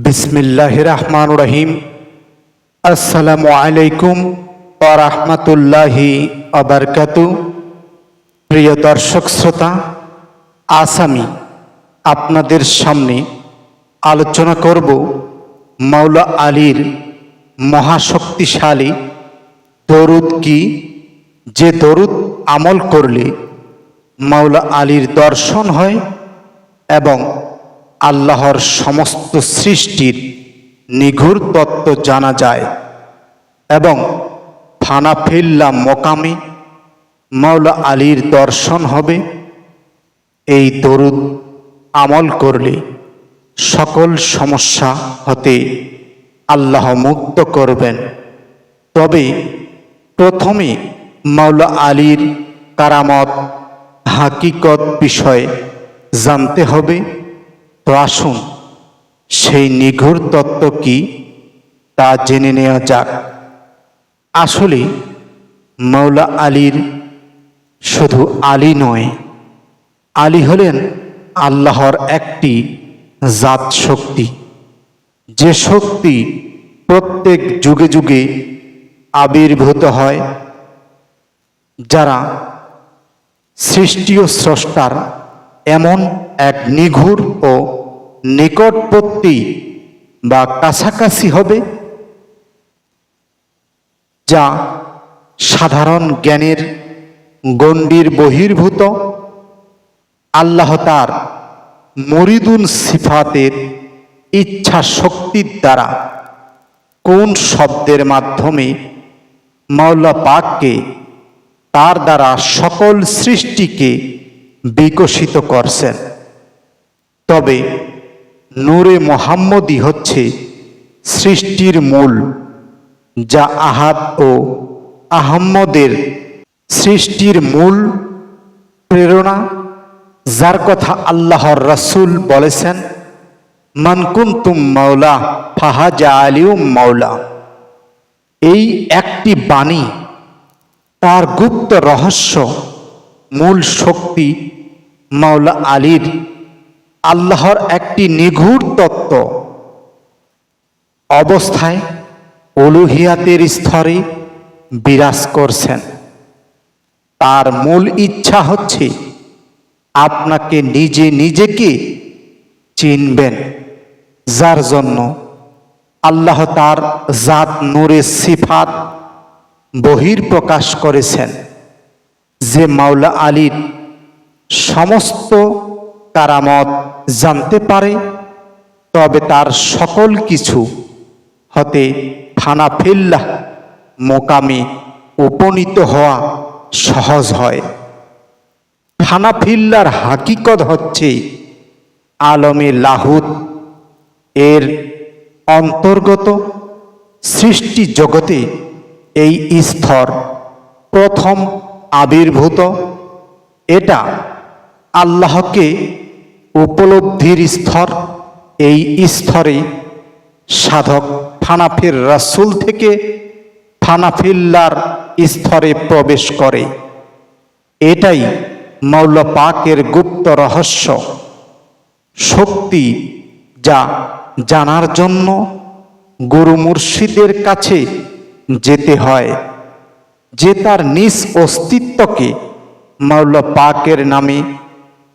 বিসমিল্লাহির রহমানির রহিম। আসসালামু আলাইকুম ওয়া রাহমাতুল্লাহি ওয়া বারাকাতুহু। প্রিয় দর্শক শ্রোতা, আজ আমি আপনাদের সামনে আলোচনা করব মাওলা আলীর মহাশক্তিশালী দরুদ কি, যে দরুদ আমল করলে মাওলা আলীর দর্শন হয় এবং আল্লাহর সমস্ত সৃষ্টির নিগূঢ় তত্ত্ব জানা যায় এবং ফানাফিল্লা মোকামে মাওলা আলীর দর্শন হবে। এই দরুদ আমল করলে সকল সমস্যা হতে আল্লাহ মুক্ত করবেন। তবে প্রথমে মাওলা আলীর কারামত হাকিকত বিষয়ে জানতে হবে। তো আসুন সেই নিগূঢ় তত্ত্ব কি তা জেনে নেওয়া যাক। আসলে মাওলা আলীর শুধু আলী নয়, আলী হলেন আল্লাহর একটি জাত শক্তি, যে শক্তি প্রত্যেক যুগে যুগে আবির্ভূত হয়। যারা সৃষ্টি ও স্রষ্টার এমন এক নিগূঢ় ও নিকটবর্তী বা কাছাকাছি হবে, যা সাধারণ জ্ঞানের গণ্ডির বহির্ভূত। আল্লাহ তার মরিদুন সিফাতের ইচ্ছা শক্তির দ্বারা কোন শব্দের মাধ্যমে মাওলা পাককে তার দ্বারা সকল সৃষ্টিকে বিকশিত করছেন। তবে নূরে মোহাম্মদী হচ্ছে সৃষ্টির মূল, যা আহাদ ও আহম্মদের সৃষ্টির মূল প্রেরণা, যার কথা আল্লাহর রাসূল বলেছেন, মান কুনতুম মাওলা ফাহাজা আলিউম মাওলা। এই একটি বাণী তার গুপ্ত রহস্য, মূল শক্তি মাওলা আলীর আল্লাহর একটি নিগূঢ় তত্ত্ব অবস্থায় উলুহিয়াতের স্তরে বিরাজ করছেন। তার মূল ইচ্ছা হচ্ছে আপনাকে নিজেকে চিনবেন, যার জন্য আল্লাহ তার জাত নূরে সিফাত বহির্প্রকাশ করেছেন। যে মাওলা আলীর সমস্ত কারামত জানতে পারে, তবে তার সকল কিছু হতে ফানাফিল্লাহ মোকামে উপনীত হওয়া সহজ হয়। ফানাফিল্লার হাকিকত হচ্ছে আলমে লাহুত এর অন্তর্গত সৃষ্টি জগতে এই স্তর প্রথম আবির্ভূত। এটা আল্লাহকে উপলব্ধির স্তর। এই স্তরে সাধক ফানাফির রাসূল থেকে ফানাফিল্লার স্তরে প্রবেশ করে। এটাই মাওলা পাকের গুপ্ত রহস্য শক্তি, যা জানার জন্য গুরু মুর্শিদের কাছে যেতে হয়, যে তার নিজ অস্তিত্বকে মাওলা পাকের নামে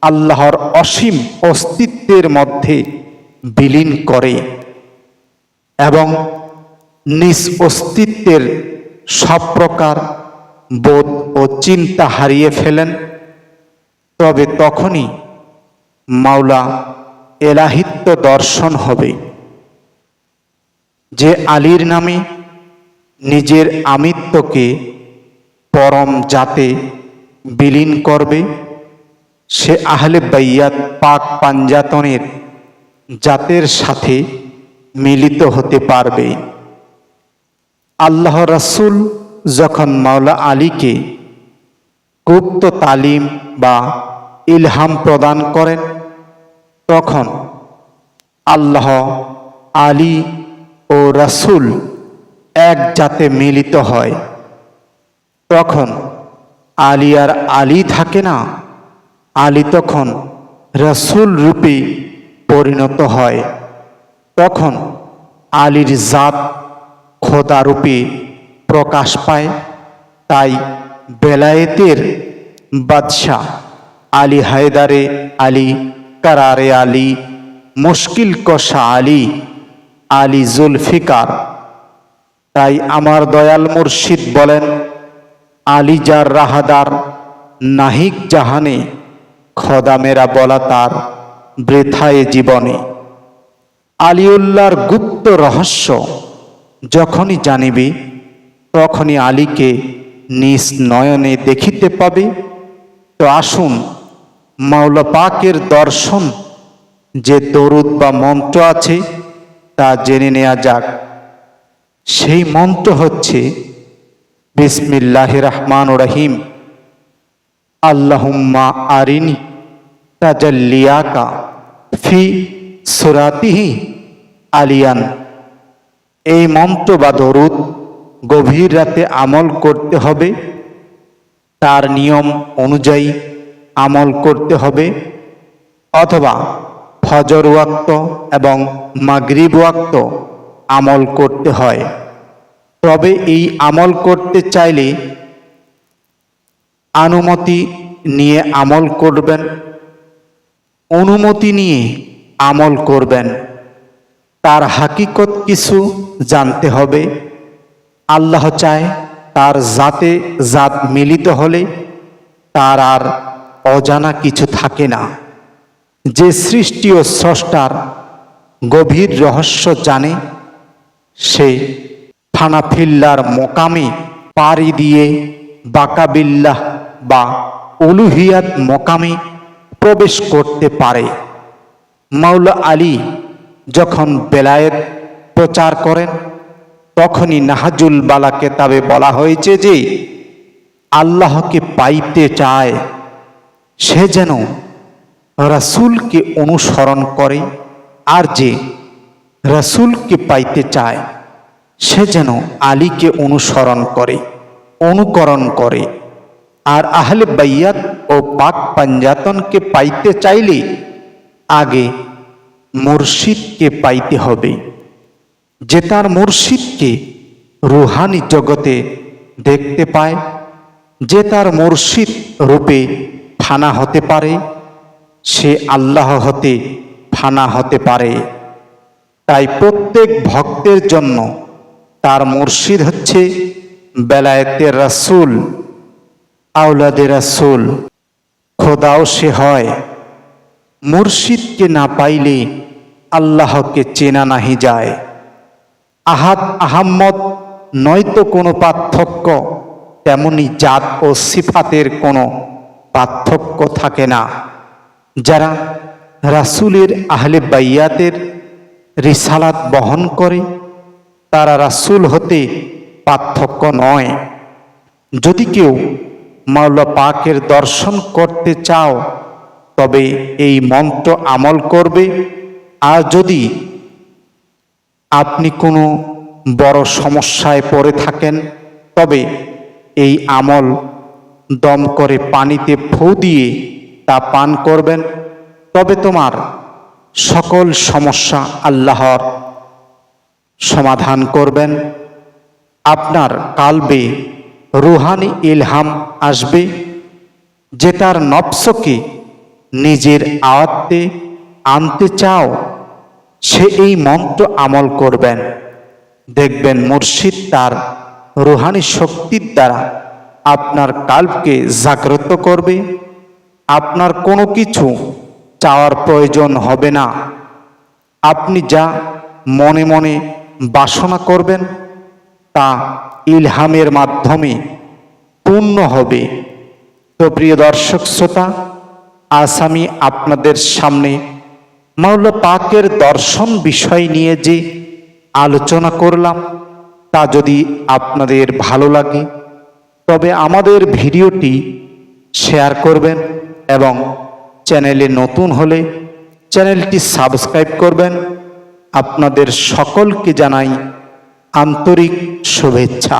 আল্লাহর অসীম অস্তিত্বের মধ্যে বিলীন করে এবং নিজ অস্তিত্বের সব প্রকার বোধ ও চিন্তা হারিয়ে ফেলেন। তবে তখনই মাওলা এলাহিত্ব দর্শন হবে। যে আলীর নামে নিজের আমিত্বকে পরম জাতে বিলীন করবে, সে আহলে বাইয়াত পাক পাঞ্জাতনের জাতের সাথে মিলিত হতে পারবে। আল্লাহ রাসূল যখন মাওলা আলীকে গুপ্ত তালিম বা ইলহাম প্রদান করেন, তখন আল্লাহ, আলী ও রাসূল এক জাতে মিলিত হয়। তখন আলী আর আলী থাকে না, আলী তখন রাসূল রূপে পরিণত হয়। তখন আলীর জাত খোদারূপে প্রকাশ পায়। তাই বেলায়েতের বাদশাহ আলী হায়দারে আলী, কারারে আলী, মুশকিল কষা আলী, আলী জুলফিকার। তাই আমার দয়াল মুর্শিদ বলেন, আলী যার রাহাদার নাহিক জাহানে, খোদা মেরা বলা তার বৃথায় জীবনে। আলিউল্লাহর গুপ্ত রহস্য যখনই জানিবে, তখনই আলীকে নিজ নয়নে দেখিতে পাবে। তো আসুন মাওলা পাকের দর্শন যে দরুদ বা মন্ত্র আছে তা জেনে নেওয়া যাক। সেই মন্ত্র হচ্ছে বিসমিল্লাহির রহমানির রহিম। আল্লাহুম্মা আরিনি তাজাল্লিয়াকা ফি সুরাতিহি আলিয়ান। এই মন্ত্র বা দরুদ গভীর রাতে আমল করতে হবে, তার নিয়ম অনুযায়ী আমল করতে হবে, অথবা ফজর ওয়াক্ত এবং মাগরিব ওয়াক্ত আমল করতে হয়। তবে এই আমল করতে চাইলে অনুমতি নিয়ে আমল করবেন, অনুমতি নিয়ে আমল করবেন। তার হাকিকত কিছু জানতে হবে। আল্লাহ চায় তার জাতে জাত মিলিত হলে তার আর অজানা কিছু থাকে না। যে সৃষ্টি ও স্রষ্টার গভীর রহস্য জানে, সে ফানাফিল্লার মোকামে পাড়ি দিয়ে বাকাবিল্লাহ বা উলুহিয়াত মোকামে প্রবেশ করতে পারে। মাওলা আলী যখন বেলায়েত প্রচার করেন, তখনই নাহাজুল বালা কেতাবে বলা হয়েছে যে আল্লাহকে পাইতে চায় সে যেন রাসূলকে অনুসরণ করে, আর যে রাসূলকে পাইতে চায় সে যেন আলীকে অনুসরণ করে, অনুকরণ করে। আর আহলে বাইয়াত ও পাক পাঞ্জাতনকে পাইতে চাইলে আগে মুর্শিদকে পাইতে হবে, যে তার মুর্শিদকে রুহানি জগতে দেখতে পায়, যে তার মুর্শিদ রূপে ফানা হতে পারে, সে আল্লাহ হতে ফানা হতে পারে। তাই প্রত্যেক ভক্তের জন্য তার মুর্শিদ হচ্ছে বেলায়েতের রাসূল, আওলাদের রাসূল, খোদাও সে হয়। মুর্শিদকে না পাইলে আল্লাহকে চেনা নাহি যায়। আহাদ আহাম্মদ নয়তো কোনো পার্থক্য, তেমনি জাত ও সিফাতের কোনো পার্থক্য থাকে না। যারা রাসূলের আহলে বাইয়াতের রিসালাত বহন করে তারা রাসূল হতে পার্থক্য নয়। যদি কেউ মাওলা পাকের দর্শন করতে চাও তবে এই মন্ত্র আমল করবে। আর যদি আপনি কোনো বড় সমস্যায় পড়ে থাকেন তবে এই আমল দম করে পানিতে ফু দিয়ে তা পান করবেন, তবে তোমার সকল সমস্যা আল্লাহর সমাধান করবেন। আপনার কালবে রুহানি ইলহাম আসবে, যে তার নফসকে নিজের আয়ত্তে আনতে চাও সে এই মন্ত্র আমল করবেন। দেখবেন মুর্শিদ তার রুহানি শক্তির দ্বারা আপনার কালবকে জাগ্রত করবে। আপনার কোনো কিছু চাওয়ার প্রয়োজন হবে না। আপনি যা মনে মনে বাসনা করবেন তা ইলহামের মাধ্যমে পূর্ণ হবে। তো প্রিয় দর্শক শ্রোতা, আজ আমি আপনাদের সামনে মাওলা পাকের দর্শন বিষয় নিয়ে যে আলোচনা করলাম তা যদি আপনাদের ভালো লাগে তবে আমাদের ভিডিওটি শেয়ার করবেন এবং চ্যানেলে নতুন হলে চ্যানেলটি সাবস্ক্রাইব করবেন। আপনাদের সকলকে জানাই আন্তরিক শুভেচ্ছা।